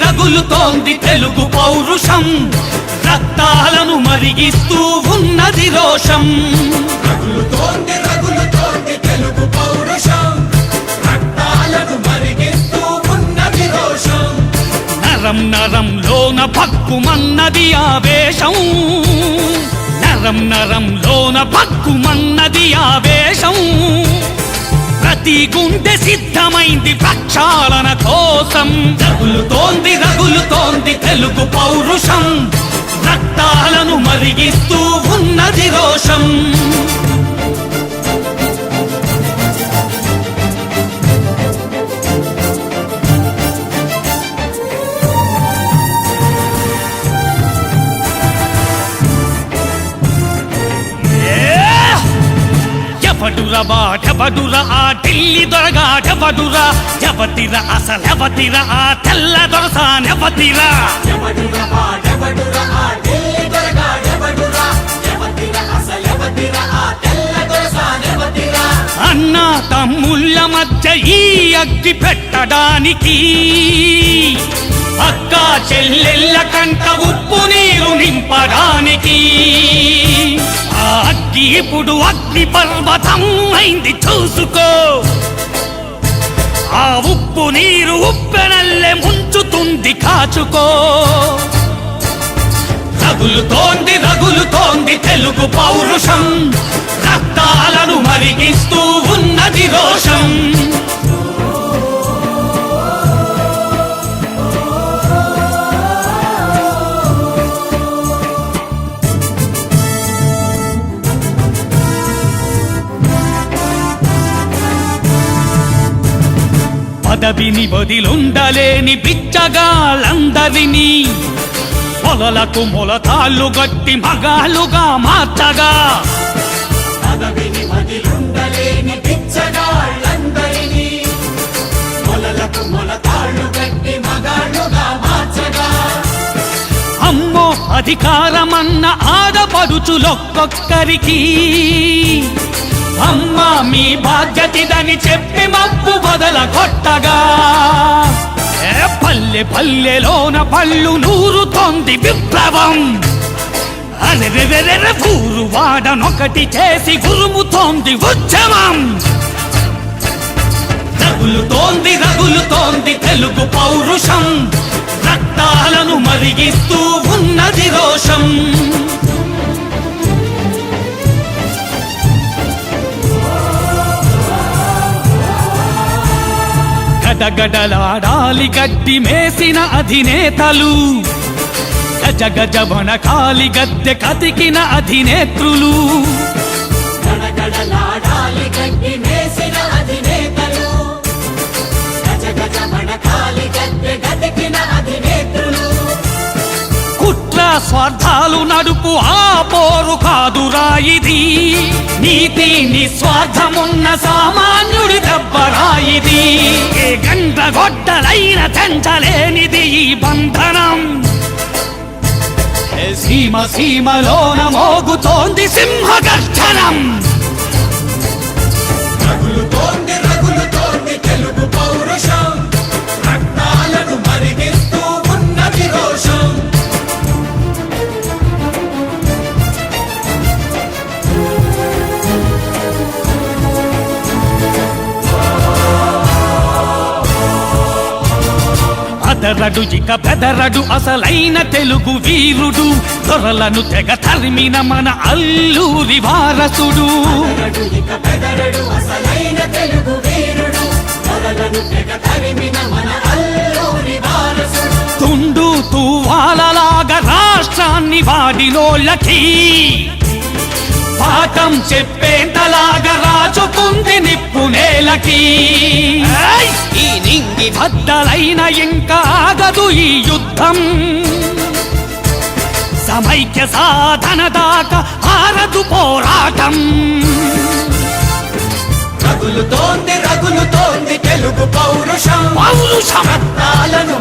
రగులుతోంది తెలుగు పౌరుషం, రక్తాలను మరిగిస్తూ ఉన్నది రోషం. రగులుతోంది తెలుగు పౌరుషం, రక్తాలను మరిగిస్తూ ఉన్నది రోషం. నరం నరంలోన భక్కుమన్నది ఆవేశం, నరం నరంలోన భక్కుమన్నది ఆవేశం. ప్రతి గుండె సిద్ధమైంది ప్రక్షాళన కోసం. రగులుతోంది తెలుగు పౌరుషం, రక్తాలను మరిగిస్తూ ఉన్నది రోషం. ఎవడురా ఆ ఢిల్లీ దొరగాడెవడురా, ఎవతిరా అసలెవతిరా ఆ తెల్ల దొరసానెవతిరా. అన్నా తమ్ముళ్ళ మధ్య ఈ అగ్గి పెట్టడానికి, అక్క చెల్లెళ్ళ కంట ఉప్పు నీరు నింపడానికి. ఆ అగ్గి ఇప్పుడు అగ్ని పర్వతం అయింది చూసుకో. ఆ ఉప్పు నీరు ఉప్పెనల్లే ముంచుతుంది కాచుకో. రగులుతోంది తెలుగు పౌరుషం, రక్తాలను మరిగిస్తూ ఉన్నది రోషం. పదవిని వదిలుండలేని బిచ్చగాళ్ళందరినీ పొలలకు మొలతాళ్ళు గట్టి మగాళ్ళుగా మార్చగా. పదవిని వదిలుండలేని బిచ్చగాళ్ళందరినీ పొలలకు మొలతాళ్ళు గట్టి మగాళ్ళుగా మార్చగా. అమ్మో అధికారమన్న ఆడపడుచులొక్కొక్కరికి అమ్మా మీ బాధ్యతదని చెప్పి మప్పు బదల కొట్టగా. పల్లె పల్లెలోన పళ్ళు నూరుతోంది విప్లవం. అరెరెరెరె ఊరు వాడనొకటి చేసి గురుముతోంది ఉద్యమం. రగులుతోంది తెలుగు పౌరుషం, రక్తాలను మరిగిస్తూ ఉన్నది రోషం. గడగడలాడాలి గడ్డి మేసిన అధినేతలు, గజగజ వనకాలి గద్దె కతికిన అధినేత్రులు. గడగడలాడాలి గడ్డి మేసిన అధినేతలు, గజగజ వనకాలి గద్దె కతికిన అధినేత్రులు. కుట్ర స్వార్థాలు నడుపు ఆ పోరు కాదురా ఇది, నీతి నిస్వార్థమున్న సామాన్యుడి దెబ్బరాయిది. ఏ గండ్రగొడ్డలైన తెంచలేనిది ఈ బంధనం. సీమ సీమలోన మోగుతోంది సింహగర్జనం. రగులుతోంది తెలుగు పౌరుషం, రక్తాలను మరిగిస్తూ ఉన్నది రోషం. అదరడు ఇక బెదరడు అసలైన తెలుగు వీరుడు, దొరలను తెగ తరిమిన మన అల్లూరి వారసుడు. తుండు ఋతువాలలాగా రాష్ట్రాన్ని వాడిలోళ్ళకి పాఠం చెప్పేంతలాగా రాజుకుంది నిప్పు నేలకి. ఏయ్! ఈ నింగి బద్దలైన ఇంకా ఆగదు ఈ యుద్ధం, సమైక్య సాధన దాకా ఆరదు పోరాటం. రగులుతోంది రగులుతోంది తెలుగు పౌరుషం, పౌరుషం రత్నాలను